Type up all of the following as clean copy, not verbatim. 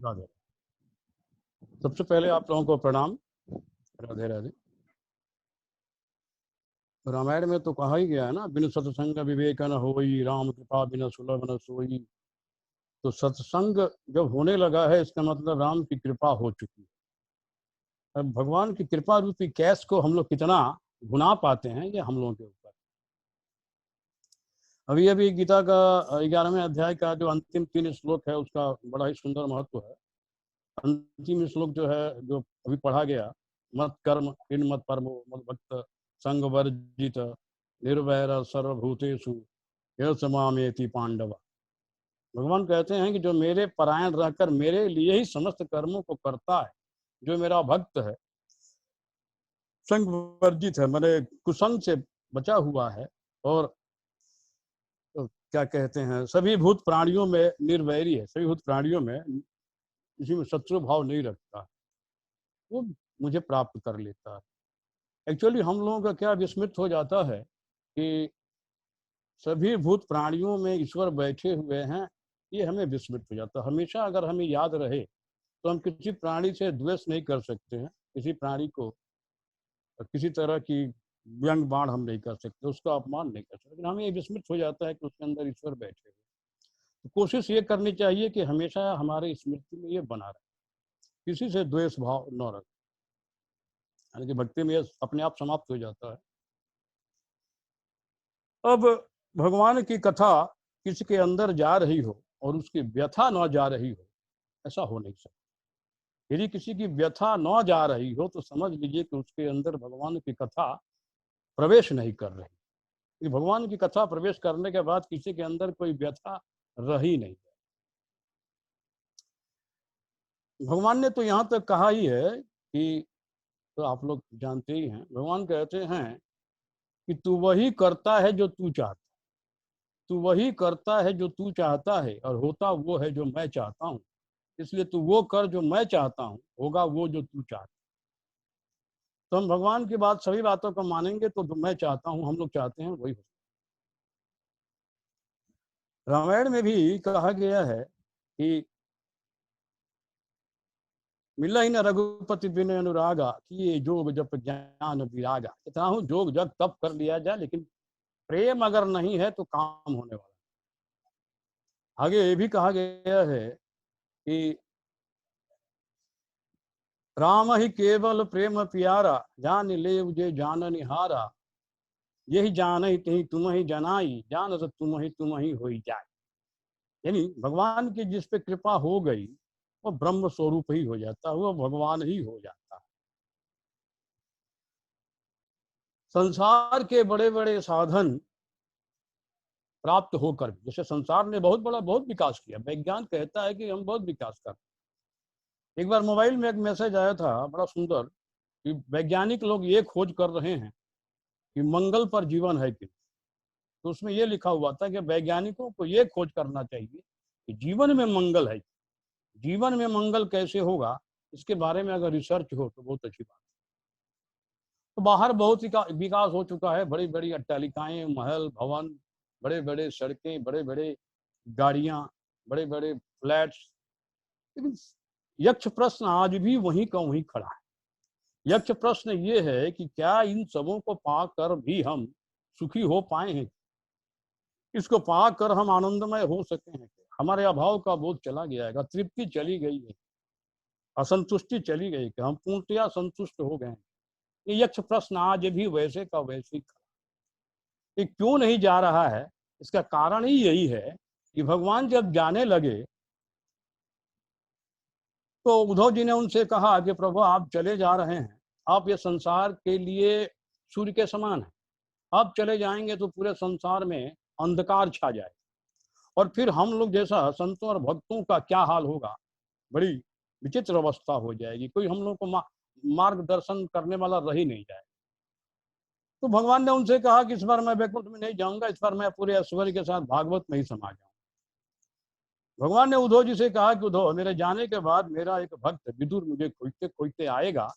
राधे। सबसे पहले आप लोगों को प्रणाम। राधे राधे। रामायण में तो कहा ही गया है ना, बिनु सत्संग विवेक न होई, राम कृपा बिनु सुलभ न सोई। तो सत्संग जब होने लगा है, इसका मतलब राम की कृपा हो चुकी है। अब भगवान की कृपा रूपी कैश को हम लोग कितना गुना पाते हैं, ये हम लोगों के ऊपर। अभी अभी गीता का 11वें अध्याय का जो अंतिम 3 श्लोक है, उसका बड़ा ही सुंदर महत्व है। अंतिम श्लोक जो है, जो अभी पढ़ा गया, मत कर्म इन मत परमो मत भक्त संग वर्जित निर्वैर सर्वभूतेषु यह समामेति पांडव। भगवान कहते हैं कि जो मेरे परायण रहकर मेरे लिए ही समस्त कर्मों को करता है, जो मेरा भक्त है, संग वर्जित है, मैंने कुसंग से बचा हुआ है, और तो क्या कहते हैं, सभी भूत प्राणियों में निर्वैरी है, सभी भूत प्राणियों में किसी में शत्रु भाव नहीं रखता, वो मुझे प्राप्त कर लेता है। एक्चुअली हम लोगों का क्या विस्मृत हो जाता है कि सभी भूत प्राणियों में ईश्वर बैठे हुए हैं, ये हमें विस्मृत हो जाता है। हमेशा अगर हमें याद रहे तो हम किसी प्राणी से द्वेष नहीं कर सकते हैं, किसी प्राणी को किसी तरह की व्यंग बाण हम नहीं कर सकते, उसका अपमान नहीं कर सकते, लेकिन हमें ये विस्मृत हो जाता है कि उसके अंदर ईश्वर बैठे हुए। तो कोशिश ये करनी चाहिए कि हमेशा हमारे स्मृति में ये बना रहे, किसी से द्वेष भाव न रखे, यानी कि भक्ति में अपने आप समाप्त हो जाता है। अब भगवान की कथा किसी के अंदर जा रही हो और उसकी व्यथा न जा रही हो, ऐसा हो नहीं सकता। यदि किसी की व्यथा न जा रही हो तो समझ लीजिए कि उसके अंदर भगवान की कथा प्रवेश नहीं कर रही। भगवान की कथा प्रवेश करने के बाद किसी के अंदर कोई व्यथा रही नहीं। भगवान ने तो यहाँ तक कहा ही है कि, तो आप लोग जानते ही हैं, भगवान कहते हैं कि तू वही करता है जो तू चाहता, तू वही करता है जो तू चाहता है, और होता वो है जो मैं चाहता हूँ। इसलिए तू वो कर जो मैं चाहता हूँ, होगा वो जो तू चाहता। तो हम भगवान की बात, सभी बातों को मानेंगे तो जो मैं चाहता हूँ, हम लोग चाहते हैं, वही हो। रामायण में भी कहा गया है कि मिला ही न रघुपति बिन अनुरागा, कि ये जोग जप ज्ञान विरागा। इतना हूँ जोग जग तप कर लिया जाए, लेकिन प्रेम अगर नहीं है तो काम होने वाला। आगे ये भी कहा गया है कि राम ही केवल प्रेम प्यारा, जान ले मुझे जान निहारा, यही जान ही तुम तुम ही जनाई, जान तो तुम ही हो जाए। यानी भगवान की जिस पे कृपा हो गई, वो ब्रह्म स्वरूप ही हो जाता है, वो भगवान ही हो जाता है। संसार के बड़े बड़े साधन प्राप्त होकर भी, जैसे संसार ने बहुत विकास किया, विज्ञान कहता है कि हम बहुत विकास कर। एक बार मोबाइल में एक मैसेज आया था बड़ा सुंदर, कि वैज्ञानिक लोग ये खोज कर रहे हैं कि मंगल पर जीवन है कि। तो उसमें ये लिखा हुआ था कि वैज्ञानिकों को ये खोज करना चाहिए कि जीवन में मंगल है, जीवन में मंगल कैसे होगा, इसके बारे में अगर रिसर्च हो तो बहुत अच्छी बात है। तो बाहर बहुत ही विकास हो चुका है, बड़ी बड़ी अट्टालिकाएं, महल भवन, बड़े बड़े सड़कें, बड़े बड़े गाड़ियां, बड़े बड़े फ्लैट्स। लेकिन यक्ष प्रश्न आज भी वहीं का वहीं खड़ा है। यक्ष प्रश्न ये है कि क्या इन सबों को पाकर भी हम सुखी हो पाए हैं, इसको पाकर हम आनंदमय हो सके हैं, हमारे अभाव का बोध चला गया है, तृप्ति चली गई है, असंतुष्टि चली गई, कि हम पूर्णतया संतुष्ट हो गए। ये यक्ष प्रश्न आज भी वैसे का वैसे ही खड़ा। ये क्यों नहीं जा रहा है, इसका कारण ही यही है कि भगवान जब जाने लगे तो उद्धव जी ने उनसे कहा कि प्रभु आप चले जा रहे हैं, आप ये संसार के लिए सूर्य के समान है, आप चले जाएंगे तो पूरे संसार में अंधकार छा जाए, और फिर हम लोग जैसा संतों और भक्तों का क्या हाल होगा, बड़ी विचित्र अवस्था हो जाएगी, कोई हम लोग को मार्गदर्शन करने वाला रह ही नहीं जाए। तो भगवान ने उनसे कहा कि इस बार मैं वैकुंठ में नहीं जाऊंगा, इस बार मैं पूरे ऐश्वर्य के साथ भागवत में ही समा जाऊंगा। भगवान ने उद्धव जी से कहा कि उद्धव, मेरे जाने के बाद मेरा एक भक्त विदुर मुझे खोजते खोजते आएगा,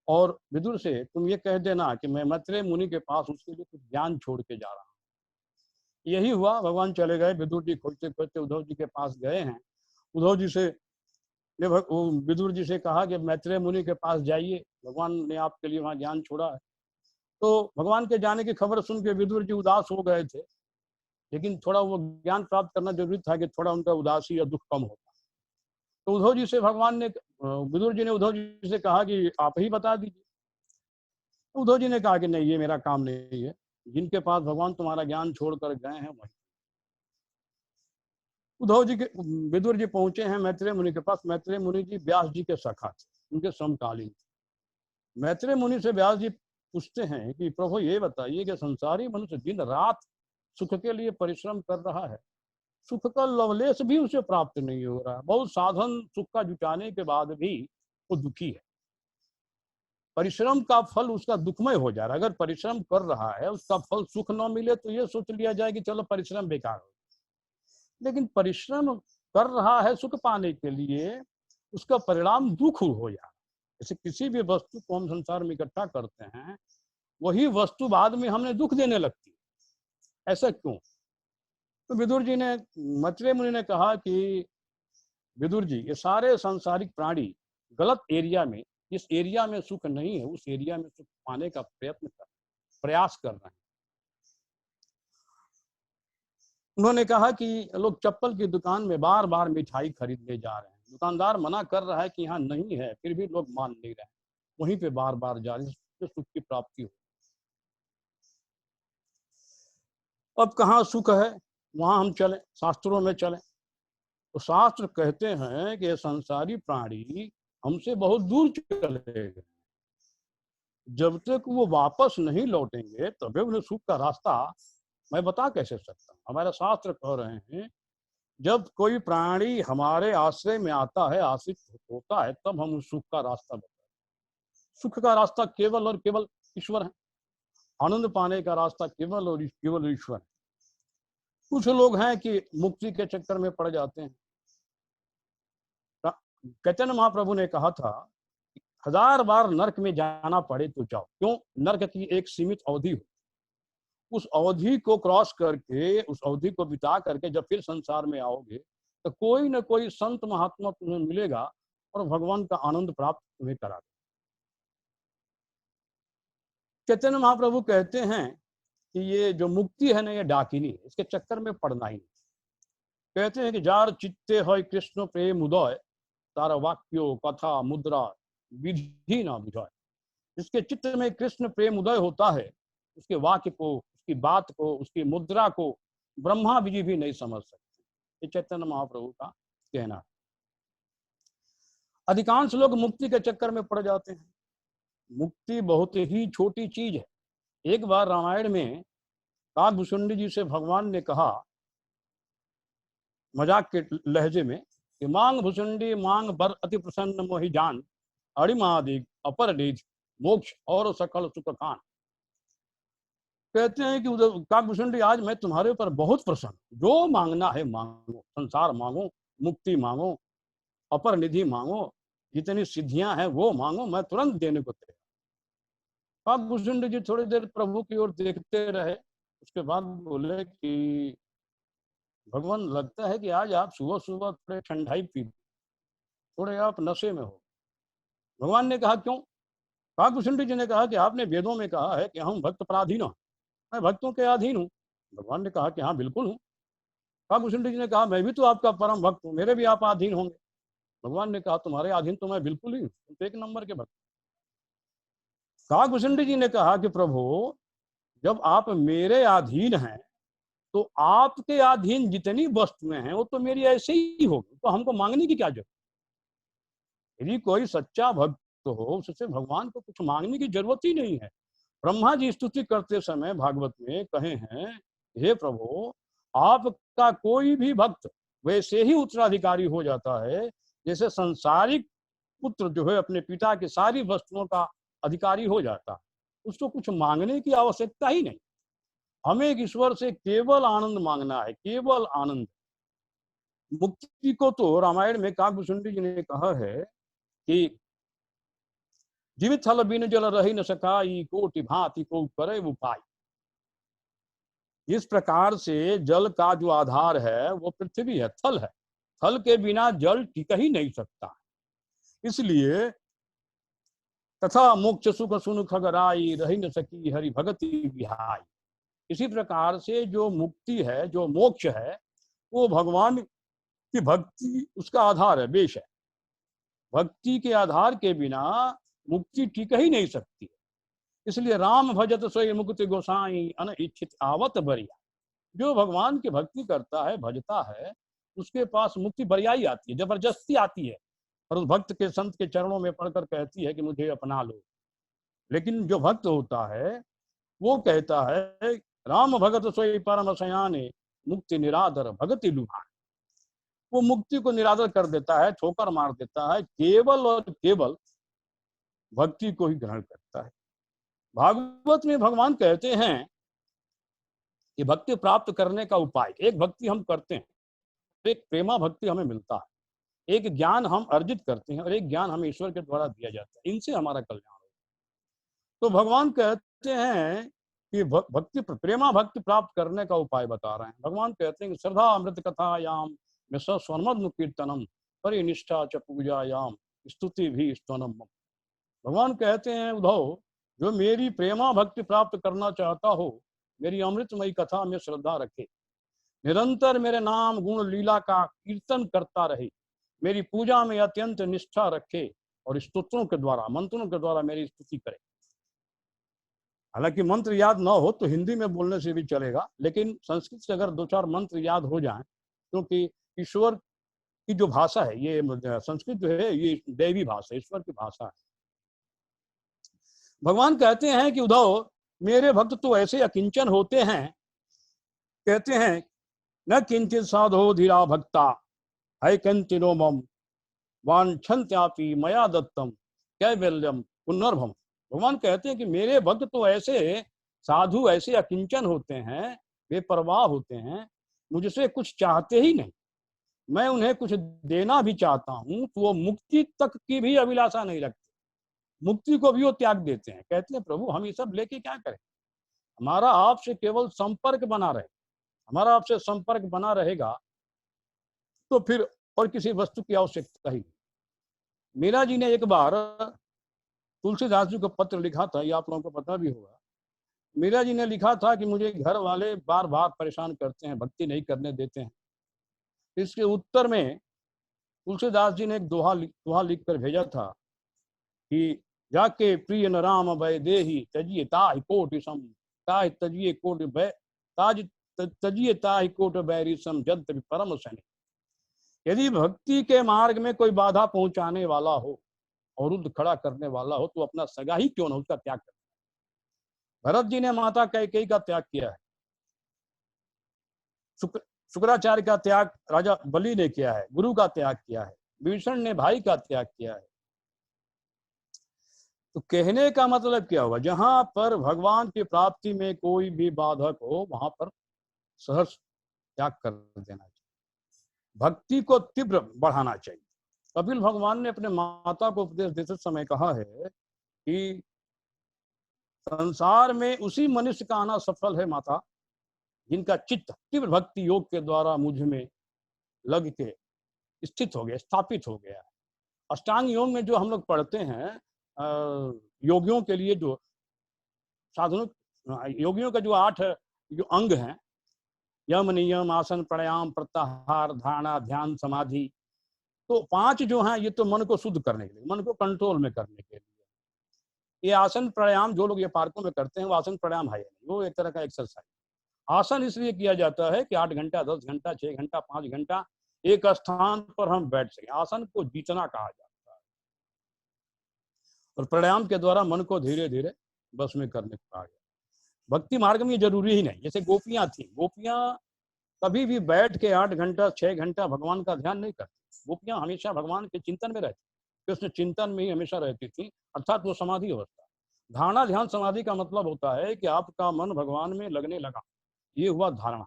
और विदुर से तुम ये कह देना कि मैं मैत्रेय मुनि के पास उसके लिए कुछ ज्ञान छोड़ के जा रहा हूँ। यही हुआ, भगवान चले गए, विदुर जी खोजते खोजते उद्धव जी के पास गए हैं, उद्धव जी से ने विदुर जी से कहा कि मैत्रेय मुनि के पास जाइए, भगवान ने आपके लिए वहां ज्ञान छोड़ा है। तो भगवान के जाने की खबर सुन के विदुर जी उदास हो गए थे, लेकिन थोड़ा वो ज्ञान प्राप्त करना जरूरी था कि थोड़ा उनका उदासी या दुख कम होता। तो उद्धव जी से भगवान ने, विदुर जी ने उद्धव जी से कहा कि आप ही बता दीजिए। तो उद्धव जी ने कहा कि नहीं, ये मेरा काम नहीं है, जिनके पास भगवान तुम्हारा ज्ञान छोड़कर गए हैं वही। उद्धव जी के विदुर जी पहुंचे हैं मैत्रेय मुनि के पास। मैत्रेय मुनि जी व्यास जी के सखा थे, उनके समकालीन थे। मैत्रेय मुनि से व्यास जी पूछते हैं कि प्रभु ये बताइए कि संसारी मनुष्य दिन रात सुख के लिए परिश्रम कर रहा है, सुख का लवलेश भी उसे प्राप्त नहीं हो रहा, बहुत साधन सुख का जुटाने के बाद भी वो दुखी है। परिश्रम का फल उसका दुखमय हो जा रहा है। अगर परिश्रम कर रहा है, उसका फल सुख न मिले तो ये सोच लिया जाए कि चलो परिश्रम बेकार हो, लेकिन परिश्रम कर रहा है सुख पाने के लिए, उसका परिणाम दुख हो जा रहा है। जैसे किसी भी वस्तु को हम संसार में इकट्ठा करते हैं, वही वस्तु बाद में हमें दुख देने लगती है। ऐसा क्यों? तो विदुर जी ने, मैत्रेय मुनि ने कहा कि विदुर जी, ये सारे सांसारिक प्राणी गलत एरिया में, इस एरिया में सुख नहीं है, उस एरिया में सुख पाने का प्रयास कर रहे हैं। उन्होंने कहा कि लोग चप्पल की दुकान में बार बार मिठाई खरीदने जा रहे हैं, दुकानदार मना कर रहा है कि यहाँ नहीं है, फिर भी लोग मान नहीं रहे, वहीं पे बार बार जा रहे हैं, सुख की प्राप्ति हो। अब कहाँ सुख है, वहां हम चले, शास्त्रों में चले। तो शास्त्र कहते हैं कि संसारी प्राणी हमसे बहुत दूर चले गए, जब तक वो वापस नहीं लौटेंगे तभी उन्हें सुख का रास्ता मैं बता कैसे सकता हूँ। हमारे शास्त्र कह रहे हैं, जब कोई प्राणी हमारे आश्रय में आता है, आश्रित होता है, तब हम उस सुख का रास्ता बताते हैं। सुख का रास्ता केवल और केवल ईश्वर है, आनंद पाने का रास्ता केवल और केवल ईश्वर है। कुछ लोग हैं कि मुक्ति के चक्कर में पड़ जाते हैं। चैतन्य महाप्रभु ने कहा था, 1000 बार नरक में जाना पड़े तो जाओ। क्यों? नरक की एक सीमित अवधि हो, उस अवधि को क्रॉस करके, उस अवधि को बिता करके जब फिर संसार में आओगे तो कोई ना कोई संत महात्मा तुम्हें मिलेगा और भगवान का आनंद प्राप्त तुम्हें करा देगा। चैतन्य महाप्रभु कहते हैं कि ये जो मुक्ति है ना, ये डाकिनी है, इसके चक्कर में पड़ना ही नहीं। कहते हैं कि जार चित्ते है कृष्ण प्रेम उदय, तारा वाक्यो कथा मुद्रा विधि ना बुझाए। जिसके चित्त में कृष्ण प्रेम उदय होता है, उसके वाक्य को, उसकी बात को, उसकी मुद्रा को ब्रह्मा विधि भी नहीं समझ सकते। ये चैतन्य महाप्रभु का कहना है। अधिकांश लोग मुक्ति के चक्कर में पड़ जाते हैं। मुक्ति बहुत ही छोटी चीज है। एक बार रामायण में काकभूषुंडी जी से भगवान ने कहा मजाक के लहजे में कि मांग भुसुंडी मांग बर अति प्रसन्न मोहि जान, अड़िमादिक अपर निध मोक्ष और सकल सुख खान। कहते हैं कि काकभूषुंडी, आज मैं तुम्हारे ऊपर बहुत प्रसन्न, जो मांगना है मांगो, संसार मांगो, मुक्ति मांगो, अपर निधि मांगो, जितनी सिद्धियां हैं वो मांगो, मैं तुरंत देने को तैयार। काकभूषुंडी जी थोड़ी देर प्रभु की ओर देखते रहे, उसके बाद बोले कि भगवान, लगता है कि आज आप सुबह सुबह थोड़े ठंडाई पी, थोड़े आप नशे में हो। भगवान ने कहा क्यों? काकभूषुंडी जी ने कहा कि आपने वेदों में कहा है कि हम भक्त पराधीन हो, मैं भक्तों के अधीन हूँ। भगवान ने कहा कि हाँ बिल्कुल हूँ। काकभूषुंडी जी ने कहा मैं भी तो आपका परम भक्त हूँ, मेरे भी आप अधीन होंगे। भगवान ने कहा तुम्हारे अधीन तो मैं बिल्कुल ही हूँ, तुम तो एक नंबर के भक्त। काकभूषुंडी जी ने कहा कि प्रभु, जब आप मेरे अधीन हैं तो आपके अधीन जितनी वस्तुएं हैं वो तो मेरी ऐसे ही होगी, तो हमको मांगने की क्या जरूरत? यदि कोई सच्चा भक्त हो, उससे भगवान को कुछ मांगने की जरूरत ही नहीं है। ब्रह्मा जी स्तुति करते समय भागवत में कहे हैं, हे प्रभु, आपका कोई भी भक्त वैसे ही उत्तराधिकारी हो जाता है जैसे संसारिक पुत्र जो है अपने पिता की सारी वस्तुओं का अधिकारी हो जाता है। उसको कुछ मांगने की आवश्यकता ही नहीं। हमें ईश्वर से केवल आनंद मांगना है, केवल आनंद। मुक्ति को तो रामायण में काकभूषुंडी जी ने कहा है कि जीवित थल बिन जल रही न सकाई, कोटि भांति को करे उपाय। इस प्रकार से जल का जो आधार है वो पृथ्वी है, थल है। थल के बिना जल टिक ही नहीं सकता। इसलिए तथा मोक्ष सुख सुन खगराई रही न सकी हरि भगति बिहाई। इसी प्रकार से जो मुक्ति है, जो मोक्ष है, वो भगवान की भक्ति उसका आधार है, बेश है। भक्ति के आधार के बिना मुक्ति टिक ही नहीं सकती। इसलिए राम भजत सोई मुक्ति गोसाई अन इच्छित आवत बरिया। जो भगवान की भक्ति करता है, भजता है, उसके पास मुक्ति बरियाई आती है, जबरदस्ती आती है, और उस भक्त के संत के चरणों में पढ़कर कहती है कि मुझे अपना लो। लेकिन जो भक्त होता है वो कहता है राम भगत सोई परम सयाने मुक्ति निरादर भगति लुभाए। वो मुक्ति को निरादर कर देता है, ठोकर मार देता है, केवल और केवल भक्ति को ही ग्रहण करता है। भागवत में भगवान कहते हैं कि भक्ति प्राप्त करने का उपाय, एक भक्ति हम करते हैं, एक प्रेमा भक्ति हमें मिलता है, एक ज्ञान हम अर्जित करते हैं और एक ज्ञान हमें ईश्वर के द्वारा दिया जाता है, इनसे हमारा कल्याण होगा। तो भगवान कहते हैं कि भक्ति प्रेमा भक्ति प्राप्त करने का उपाय बता रहे हैं। भगवान कहते हैं कि श्रद्धा अमृत कथायाम में स्वनमद्म कीर्तनम परिनिष्ठा च पूजायाम स्तुति भी स्तवनम। भगवान कहते हैं उद्धव, जो मेरी प्रेमा भक्ति प्राप्त करना चाहता हो, मेरी अमृतमयी कथा में श्रद्धा रखे, निरंतर मेरे नाम गुण लीला का कीर्तन करता रहे, मेरी पूजा में अत्यंत निष्ठा रखे और स्तोत्रों के द्वारा, मंत्रों के द्वारा मेरी स्तुति करे। हालांकि मंत्र याद ना हो तो हिंदी में बोलने से भी चलेगा, लेकिन संस्कृत से अगर दो चार मंत्र याद हो जाएं, क्योंकि ईश्वर की जो भाषा है, ये संस्कृत जो है ये दैवी भाषा, ईश्वर की भाषा है। भगवान कहते हैं कि उद्धव, मेरे भक्त तो ऐसे अकिंचन होते हैं, कहते हैं न किंचित साधो धीरा भक्ता है कंतिनो मम वांछन्त्यापि मया दत्तम कैवल्यम पुनर्भम। भगवान कहते हैं कि मेरे भक्त तो ऐसे साधु, ऐसे अकिंचन होते हैं, बेपरवाह होते हैं, मुझसे कुछ चाहते ही नहीं। मैं उन्हें कुछ देना भी चाहता हूं तो वो मुक्ति तक की भी अभिलाषा नहीं रखते, मुक्ति को भी वो त्याग देते हैं। कहते हैं प्रभु हम ये सब लेके क्या करें, हमारा आपसे केवल संपर्क बना रहे, हमारा आपसे संपर्क बना रहेगा तो फिर और किसी वस्तु की आवश्यकता ही। मीरा जी ने एक बार तुलसीदास जी को पत्र लिखा था, ये आप लोगों को पता भी होगा। मीरा जी ने लिखा था कि मुझे घर वाले बार बार परेशान करते हैं, भक्ति नहीं करने देते हैं। इसके उत्तर में तुलसीदास जी ने एक दोहा लिख कर भेजा था कि जाके प्रिय न राम भय देहि तजिए ताहि कोटि सम ताहि तजिए कोटि भय ताज तजिए ताहि कोटि बैरी सम जद परम सनि। यदि भक्ति के मार्ग में कोई बाधा पहुंचाने वाला हो, अवरुद्ध खड़ा करने वाला हो, तो अपना सगा ही क्यों न उसका त्याग कर। भरत जी ने माता कैकेयी का त्याग किया है, शुक्राचार्य का त्याग राजा बलि ने किया है, गुरु का त्याग किया है, विभीषण ने भाई का त्याग किया है। तो कहने का मतलब क्या हुआ, जहां पर भगवान की प्राप्ति में कोई भी बाधक हो वहां पर सहर्ष त्याग कर देना चाहिए, भक्ति को तीव्र बढ़ाना चाहिए। कपिल भगवान ने अपने माता को उपदेश देते समय कहा है कि संसार में उसी मनुष्य का आना सफल है माता जिनका चित्त तीव्र भक्ति योग के द्वारा मुझ में लग के स्थित हो गया, स्थापित हो गया। अष्टांग योग में जो हम लोग पढ़ते हैं, योगियों के लिए जो साधनों, योगियों का जो 8 जो अंग हैं, यम नियम आसन प्राणायाम प्रत्याहार धारणा ध्यान समाधि, तो 5 जो हैं ये तो मन को शुद्ध करने के लिए, मन को कंट्रोल में करने के लिए। ये आसन प्राणायाम जो लोग ये पार्कों में करते हैं वो आसन प्राणायाम है नहीं, वो एक तरह का एक्सरसाइज। आसन इसलिए किया जाता है कि 8 घंटा 10 घंटा 6 घंटा 5 घंटा एक स्थान पर हम बैठ सकें, आसन को जीतना कहा जाता है। और प्राणायाम के द्वारा मन को धीरे धीरे बस में करने को कहा गया। भक्ति मार्ग में जरूरी ही नहीं, जैसे गोपियां थी, गोपियां कभी भी बैठ के 8 घंटा 6 घंटा भगवान का ध्यान नहीं करती, गोपियां हमेशा भगवान के चिंतन में रहती, कृष्ण चिंतन में ही हमेशा रहती थी, अर्थात वो समाधि अवस्था। धारणा ध्यान समाधि का मतलब होता है कि आपका मन भगवान में लगने लगा, ये हुआ धारणा।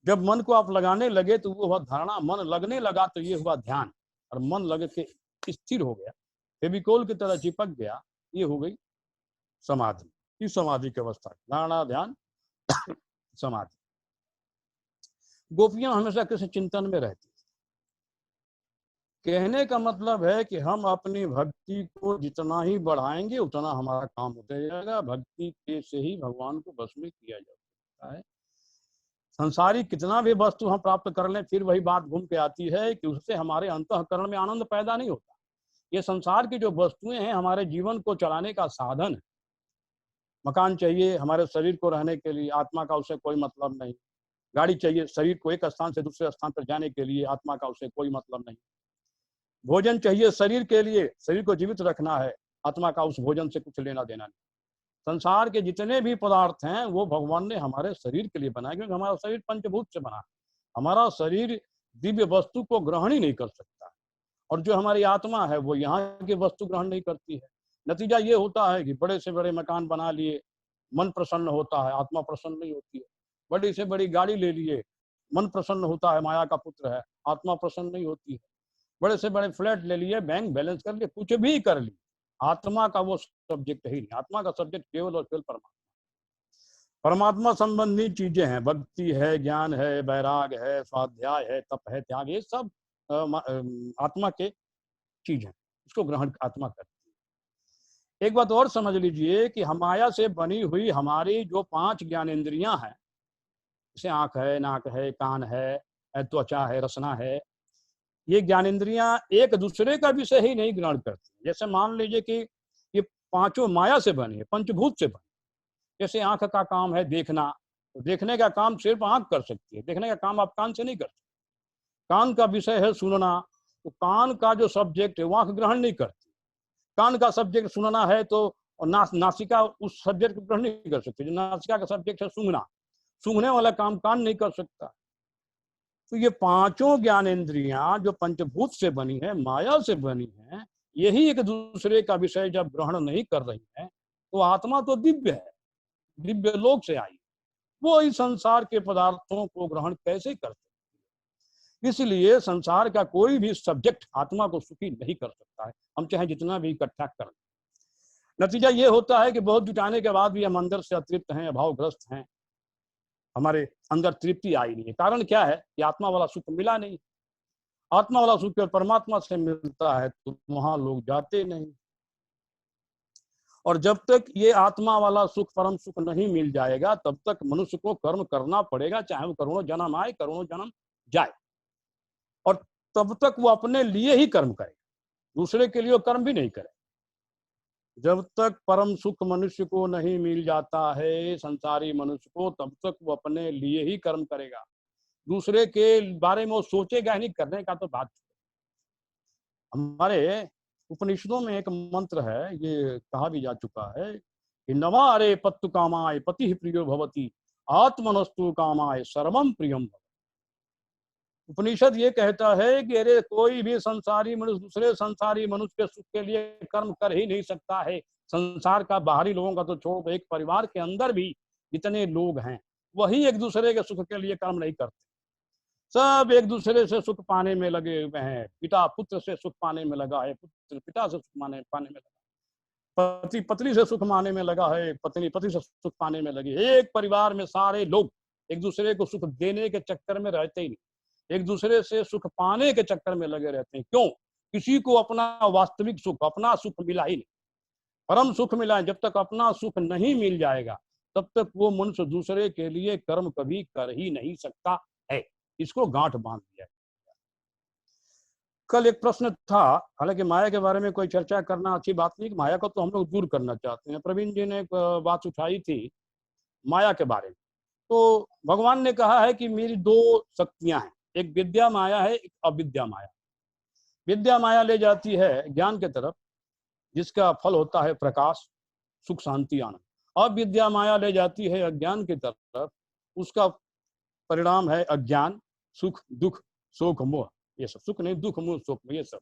जब मन को आप लगाने लगे तो वो हुआ धारणा, मन लगने लगा तो ये हुआ ध्यान, और मन लग के स्थिर हो गया, फेविकोल की तरह चिपक गया, ये हो गई समाधि। इस समाधि की अवस्था धारणा ध्यान समाधि। गोपियां हमेशा किसी चिंतन में रहती, कहने का मतलब है कि हम अपनी भक्ति को जितना ही बढ़ाएंगे उतना हमारा काम होता जाएगा। भक्ति के से ही भगवान को बस में किया जा सकता है। संसारी कितना भी वस्तु हम प्राप्त कर लें, फिर वही बात घूम के आती है कि उससे हमारे अंतःकरण में आनंद पैदा नहीं होता। ये संसार की जो वस्तुएं हैं हमारे जीवन को चलाने का साधन है। मकान चाहिए हमारे शरीर को रहने के लिए, आत्मा का उससे कोई मतलब नहीं। गाड़ी चाहिए शरीर को एक स्थान से दूसरे स्थान पर जाने के लिए, आत्मा का उससे कोई मतलब नहीं। भोजन चाहिए शरीर के लिए, शरीर को जीवित रखना है, आत्मा का उस भोजन से कुछ लेना देना नहीं। संसार के जितने भी पदार्थ हैं वो भगवान ने हमारे शरीर के लिए बनाए, क्योंकि हमारा शरीर पंचभूत से बना है। हमारा शरीर दिव्य वस्तु को ग्रहण ही नहीं कर सकता, और जो हमारी आत्मा है वो यहाँ की वस्तु ग्रहण नहीं करती है। नतीजा ये होता है कि बड़े से बड़े मकान बना लिए, मन प्रसन्न होता है, आत्मा प्रसन्न नहीं होती है। बड़ी से बड़ी गाड़ी ले लिए, मन प्रसन्न होता है, माया का पुत्र है, आत्मा प्रसन्न नहीं होती है। बड़े से बड़े फ्लैट ले लिए, बैंक बैलेंस कर लिए, कुछ भी कर लिए, आत्मा का वो सब्जेक्ट ही नहीं। आत्मा का सब्जेक्ट केवल और केवल परमात्मा। परमात्मा संबंधी चीजें हैं, भक्ति है, ज्ञान है, वैराग है, स्वाध्याय है, तप है, त्याग, ये सब आत्मा के चीज है। इसको ग्रहण आत्मा करती है। एक बात और समझ लीजिए कि माया से बनी हुई हमारी जो 5 ज्ञानेंद्रियां हैं, जैसे आंख है, नाक है, कान है, त्वचा है, रसना है, ये ज्ञानेंद्रियां एक दूसरे का विषय ही नहीं ग्रहण करती। जैसे मान लीजिए कि ये पांचों माया से बनी है, पंचभूत से बनी। जैसे आंख का काम है देखना, तो देखने का काम सिर्फ आंख कर सकती है, देखने का काम आप कान से नहीं कर सकते। कान का विषय है सुनना, तो कान का जो सब्जेक्ट है वो आंख ग्रहण नहीं करती। कान का सब्जेक्ट सुनना है तो नासिका उस सब्जेक्ट को ग्रहण नहीं कर सकती। जो नासिका का सब्जेक्ट है सूंघना, सूंघने वाला काम कान नहीं कर सकता। तो ये पांचों ज्ञानेंद्रियां जो पंचभूत से बनी है, माया से बनी है, यही एक दूसरे का विषय जब ग्रहण नहीं कर रही है, तो आत्मा तो दिव्य है, दिव्य लोक से आई, वो इस संसार के पदार्थों को ग्रहण कैसे कर सकती है। इसलिए संसार का कोई भी सब्जेक्ट आत्मा को सुखी नहीं कर सकता है, हम चाहे जितना भी इकट्ठा कर। नतीजा ये होता है कि बहुत जुटाने के बाद भी हम अंदर से अतृप्त हैं, अभावग्रस्त हैं, हमारे अंदर तृप्ति आई नहीं है। कारण क्या है कि आत्मा वाला सुख मिला नहीं। आत्मा वाला सुख परमात्मा से मिलता है तो वहां लोग जाते नहीं। और जब तक ये आत्मा वाला सुख, परम सुख नहीं मिल जाएगा, तब तक मनुष्य को कर्म करना पड़ेगा, चाहे वो करोड़ों जन्म आए, करोड़ों जन्म जाए। और तब तक वो अपने लिए ही कर्म करेगा, दूसरे के लिए कर्म भी नहीं करे। जब तक परम सुख मनुष्य को नहीं मिल जाता है, संसारी मनुष्य को, तब तक वो अपने लिए ही कर्म करेगा, दूसरे के बारे में वो सोचेगा ही नहीं। करने का तो बात। हमारे उपनिषदों में एक मंत्र है, ये कहा भी जा चुका है कि नवारे पत्तु कामाय पति प्रियो भवति, आत्मनस्तु कामाय सर्वम प्रियम। उपनिषद ये कहता है कि अरे कोई भी संसारी मनुष्य दूसरे संसारी मनुष्य के सुख के लिए कर्म कर ही नहीं सकता है। संसार का बाहरी लोगों का तो छोड़, एक परिवार के अंदर भी जितने लोग हैं वही एक दूसरे के सुख के लिए कर्म नहीं करते। सब एक दूसरे से सुख पाने में लगे हुए हैं। पिता पुत्र से सुख पाने में लगा है, पुत्र पिता से सुख पाने में लगा, पति पत्नी से सुख पाने में लगा है, पत्नी पति से सुख पाने में लगी। एक परिवार में सारे लोग एक दूसरे को सुख देने के चक्कर में रहते ही नहीं, एक दूसरे से सुख पाने के चक्कर में लगे रहते हैं। क्यों? किसी को अपना वास्तविक सुख, अपना सुख मिला ही नहीं, परम सुख मिला है। जब तक अपना सुख नहीं मिल जाएगा तब तक वो मनुष्य दूसरे के लिए कर्म कभी कर ही नहीं सकता है। इसको गांठ बांध दिया। कल एक प्रश्न था, हालांकि माया के बारे में कोई चर्चा करना अच्छी बात नहीं, माया को तो हम लोग दूर करना चाहते हैं। प्रवीण जी ने एक बात उठाई थी माया के बारे में। तो भगवान ने कहा है कि मेरी 2 शक्तियां हैं, एक विद्या माया है, एक अविद्या माया। विद्या माया ले जाती है ज्ञान के तरफ, जिसका फल होता है प्रकाश, सुख, शांति, आनंद। अविद्या माया ले जाती है अज्ञान की तरफ, उसका परिणाम है अज्ञान, सुख, दुख, शोक, मोह। ये सब सुख नहीं, दुख, मोह, शोक, ये सब।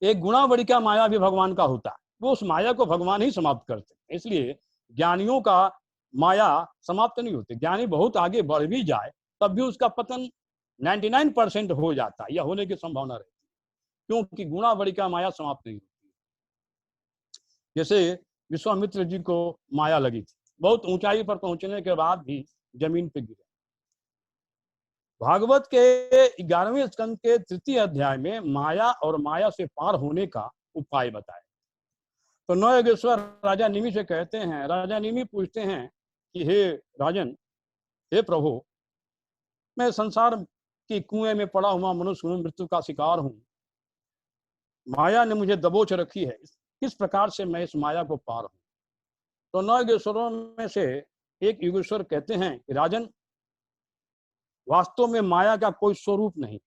एक गुणावली का माया भी भगवान का होता है, वो उस माया को भगवान ही समाप्त करते हैं। इसलिए ज्ञानियों का माया समाप्त नहीं होती। ज्ञानी बहुत आगे बढ़ भी जाए तब भी उसका पतन 99% हो जाता है या होने की संभावना रहती है, क्योंकि गुणावली का माया समाप्त नहीं होती। जैसे विश्वामित्र जी को माया लगी थी, बहुत ऊंचाई पर पहुंचने के बाद भी जमीन पे गिरे। भागवत के 11वें स्कंद के 3 अध्याय में माया और माया से पार होने का उपाय बताया। तो नौ योगेश्वर राजा निमि से कहते हैं, राजा निमि पूछते हैं कि हे राजन, हे प्रभु, मैं संसार के कुएं में पड़ा हुआ मनुष्य हूं, मृत्यु का शिकार हूं, माया ने मुझे दबोच रखी है, किस प्रकार से मैं इस माया को पार हूं। तो नौ योगेश्वरों में से एक योगेश्वर कहते हैं कि राजन, वास्तव में माया का कोई स्वरूप नहीं,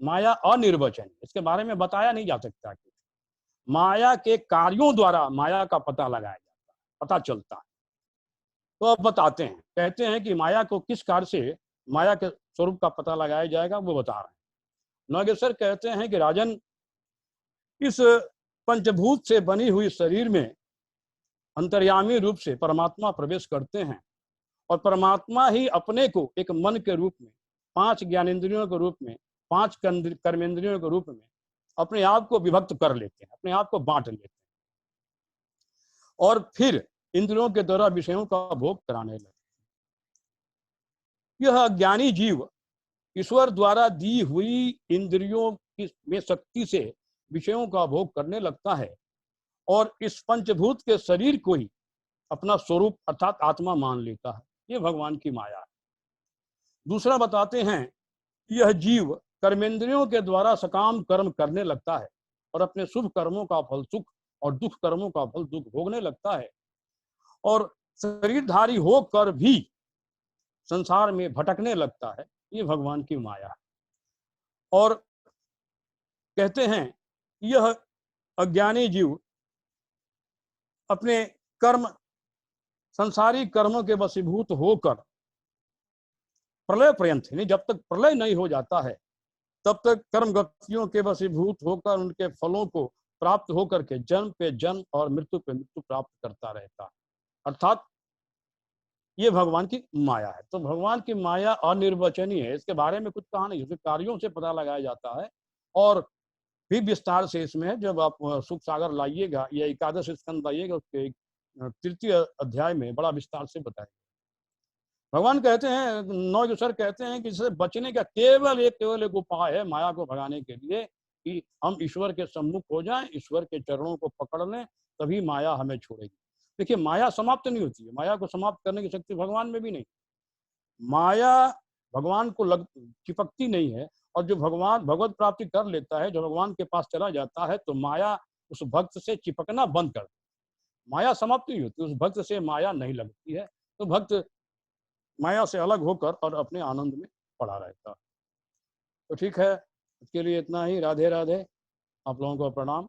माया अनिर्वचनीय, इसके बारे में बताया नहीं जा सकता। माया के कार्यों द्वारा माया का पता लगाया जाता है, पता चलता है। तो अब बताते हैं, कहते हैं कि माया को किस कार्य से माया के स्वरूप का पता लगाया जाएगा, वो बता रहे हैं। नागेश्वर कहते हैं कि राजन, इस पंचभूत से बनी हुई शरीर में अंतर्यामी रूप से परमात्मा प्रवेश करते हैं और परमात्मा ही अपने को एक मन के रूप में, 5 ज्ञानेंद्रियों के रूप में, 5 कर्मेंद्रियों के रूप में अपने आप को विभक्त कर लेते हैं, अपने आप को बांट लेते हैं और फिर इंद्रियों के द्वारा विषयों का भोग कराने लगते हैं। यह अज्ञानी जीव ईश्वर द्वारा दी हुई इंद्रियों की में शक्ति से विषयों का भोग करने लगता है और इस पंचभूत के शरीर को ही अपना स्वरूप अर्थात आत्मा मान लेता है। ये भगवान की माया है। दूसरा बताते हैं, यह जीव कर्मेंद्रियों के द्वारा सकाम कर्म करने लगता है और अपने शुभ कर्मों का फल सुख और दुख कर्मों का फल दुख भोगने लगता है और शरीरधारी होकर भी संसार में भटकने लगता है। ये भगवान की माया है। और कहते हैं, यह अज्ञानी जीव अपने कर्म, संसारिक कर्मों के वशीभूत होकर प्रलय पर्यंत, यानी जब तक प्रलय नहीं हो जाता है तब तक कर्म गतियों के वशीभूत होकर उनके फलों को प्राप्त होकर के जन्म पे जन्म और मृत्यु पे मृत्यु प्राप्त करता रहता है। अर्थात ये भगवान की माया है। तो भगवान की माया अनिर्वचनीय है, इसके बारे में कुछ कहा नहीं, उसके कार्यों से पता लगाया जाता है और भी विस्तार से इसमें जब आप सुख सागर लाइएगा या एकादश स्कंद लाइएगा, उसके 3 अध्याय में बड़ा विस्तार से बताएगा। भगवान कहते हैं, नौ योगेश्वर कहते हैं कि इससे बचने का केवल एक उपाय है माया को भगाने के लिए कि हम ईश्वर के सम्मुख हो जाएं, ईश्वर के चरणों को पकड़ लें, तभी माया हमें छोड़ेगी। देखिए, माया समाप्त नहीं होती है, माया को समाप्त करने की शक्ति भगवान में भी नहीं। माया भगवान को चिपकती नहीं है और जो भगवान भगवत प्राप्ति कर लेता है, जो भगवान के पास चला जाता है, तो माया उस भक्त से चिपकना बंद कर, माया समाप्त नहीं होती, उस भक्त से माया नहीं लगती है। तो भक्त माया से अलग होकर और अपने आनंद में पड़ा रहता है। तो ठीक है, इसके लिए इतना ही। राधे राधे, आप लोगों को प्रणाम।